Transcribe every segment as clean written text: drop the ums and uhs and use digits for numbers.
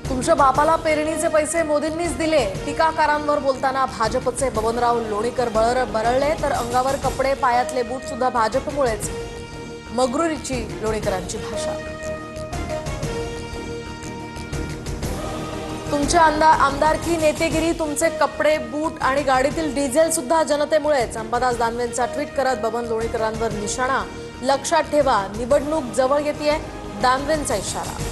तुमच्या बापाला पेरणीचे पैसे मोदींनीच दिले, टीकाकारांवर बोलताना भाजपचे बबनराव लोणीकर बरळले, तर अंगावर कपडे पायातले बूट सुद्धा भाजपमुळेच, मगरुरीची लोणीकरांची भाषा। तुमच्या आमदारकी नेतेगिरी, तुमचे कपडे बूट आणि गाडीतील डिझेल सुद्धा जनतेमुळेच, अंबादास दानवेंचा ट्विट करत बबन लोणीकरांवर निशाणा। लक्षात ठेवा, निवडणूक जवळ येतेय, दानवेंचा इशारा।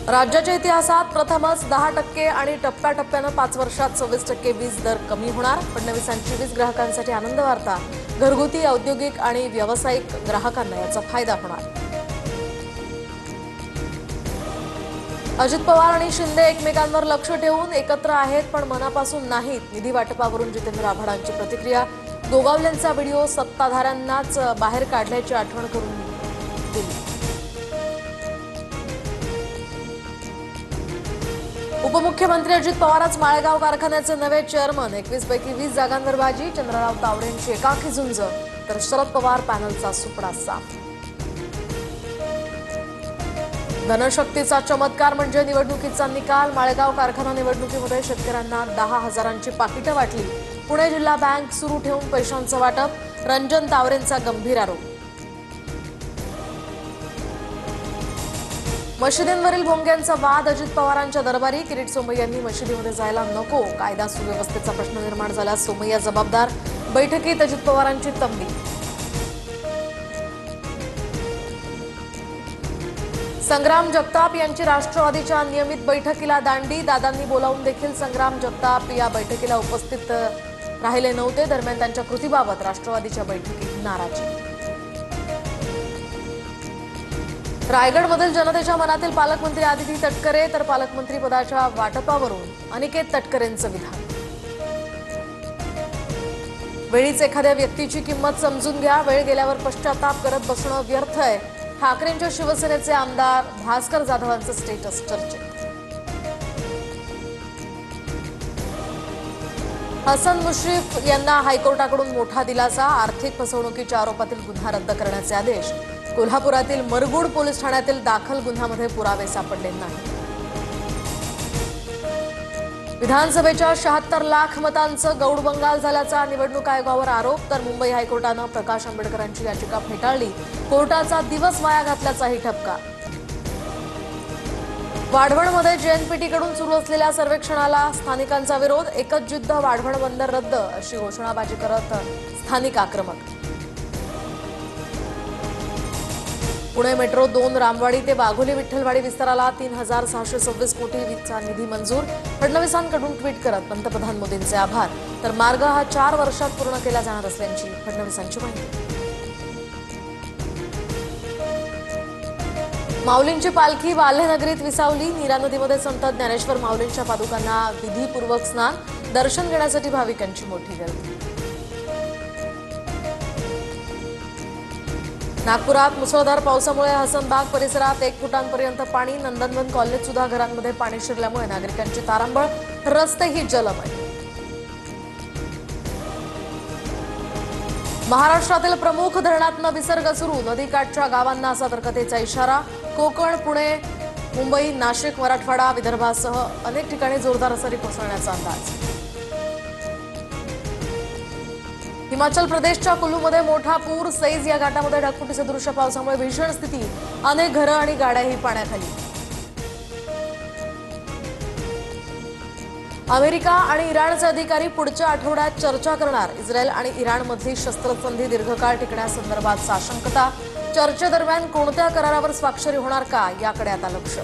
राज्याच्या इतिहासात प्रथमच 10% आणि टप्प्याटप्प्याने 5 वर्षात 26% वीज दर कमी होणार। फडणवीसांची वीज ग्राहकांसाठी आनंद वार्ता, घरगुती, औद्योगिक आणि व्यावसायिक ग्राहकांना याचा फायदा होणार। अजित पवार आणि शिंदे एकमेकांवर लक्ष ठेवून एकत्र आहेत, पण मनापासून नाहीत। निधी वाटपावरून जितेंद्र आव्हाडांची प्रतिक्रिया, गोगावलेंचा व्हिडिओ सत्ताधाऱ्यांनाच बाहेर काढल्याची आठवण करून दिली। उपमुख्यमंत्री अजित पवारच माळेगाव कारखान्याचे नवे चेअरमन, 21 पैकी 20 जागांवर बाजी। चंद्रराव तावडेंची एकाकी झुंज, तर शरद पवार पॅनलचा सुपडा साफ। धनशक्तीचा चमत्कार म्हणजे निवडणुकीचा निकाल, माळेगाव कारखाना निवडणुकीमध्ये शेतकऱ्यांना 10,000ची पाकिटं वाटली। पुणे जिल्हा बँक सुरू ठेवून पैशांचं वाटप, रंजन तावरेंचा गंभीर आरोप। मशिदींवरील भोंग्यांचा वाद, अजित पवारांच्या दरबारी, किरीट सोमय्यांनी मशिदीमध्ये जायला नको, कायदा सुव्यवस्थेचा प्रश्न निर्माण झाल्यास सोमय्या जबाबदार। बैठकीत अजित पवारांची तंबी। संग्राम जगताप यांची राष्ट्रवादीच्या नियमित बैठकीला दांडी, दादांनी बोलावून देखील संग्राम जगताप या बैठकीला उपस्थित राहिले नव्हते। दरम्यान त्यांच्या कृतीबाबत राष्ट्रवादीच्या बैठकीत नाराजी। रायगडमधील जनतेच्या मनातील पालकमंत्री आदिती तटकरे, तर पालकमंत्री पदाच्या वाटपावरून अनिकेत तटकरेंचं विधान। वेळीच एखाद्या व्यक्तीची किंमत समजून घ्या, वेळ गेल्यावर पश्चाताप करत बसणं व्यर्थ आहे। ठाकरेंच्या शिवसेनेचे आमदार भास्कर जाधवांचं स्टेटस चर्चेत। हसन मुश्रीफ यांना हायकोर्टाकडून मोठा दिलासा, आर्थिक फसवणुकीच्या आरोपातील गुन्हा रद्द करण्याचे आदेश। कोल्हापुरातील मरगुड पोलीस ठाण्यातील दाखल गुन्ह्यामध्ये पुरावे सापडले नाही। विधानसभेच्या 76 लाख मतांचं गौडबंगाल झाल्याचा निवडणूक आयोगावर आरोप, तर मुंबई हायकोर्टानं प्रकाश आंबेडकरांची याचिका फेटाळली। कोर्टाचा दिवस वाया घातल्याचाही ठपका। वाढवणमध्ये जेएनपीटीकडून सुरू असलेल्या सर्वेक्षणाला स्थानिकांचा विरोध, एकच जिद्द वाढवण बंदर रद्द अशी घोषणाबाजी करत स्थानिक आक्रमक। पुणे मेट्रो 2 रामवाडी ते वाघोली विठ्ठलवाडी विस्ताराला 3,626 कोटीचा निधी मंजूर। फडणवीसांकडून ट्विट करत पंतप्रधान मोदींचे आभार, तर मार्ग हा 4 वर्षात पूर्ण केला जाणार असल्याची फडणवीसांची माहिती। माऊलींची पालखी वाल्हे नगरीत विसावली, नीरा नदीमध्ये संत ज्ञानेश्वर माऊलींच्या पादुकांना विधीपूर्वक स्नान, दर्शन घेण्यासाठी भाविकांची मोठी गर्दी। नागपुरात मुसळधार पावसामुळे हसनबाग परिसरात 1 फुटांपर्यंत पाणी, नंदनवन कॉलनीत सुद्धा घरांमध्ये पाणी शिरल्यामुळे नागरिकांची तारांबळ, रस्तेही जलमय। महाराष्ट्रातील प्रमुख धरणातनं विसर्ग सुरू, नदीकाठच्या गावांना सतर्कतेचा इशारा। कोकण, पुणे, मुंबई, नाशिक, मराठवाडा, विदर्भासह अनेक ठिकाणी जोरदार सरी कोसळण्याचा अंदाज। हिमाचल प्रदेशच्या कुल्लूमध्ये मोठा पूर, सैज या घाटामध्ये ढगफुटीसदृश पावसामुळे भीषण स्थिती, अनेक घरं आणि गाड्याही पाण्याखाली। अमेरिका आणि इराणचे अधिकारी पुढच्या आठवड्यात चर्चा करणार, इस्रायल आणि इराणमधली शस्त्रसंधी दीर्घकाळ टिकण्यासंदर्भात साशंकता। चर्चेदरम्यान कोणत्या करारावर स्वाक्षरी होणार का, याकडे आता लक्ष।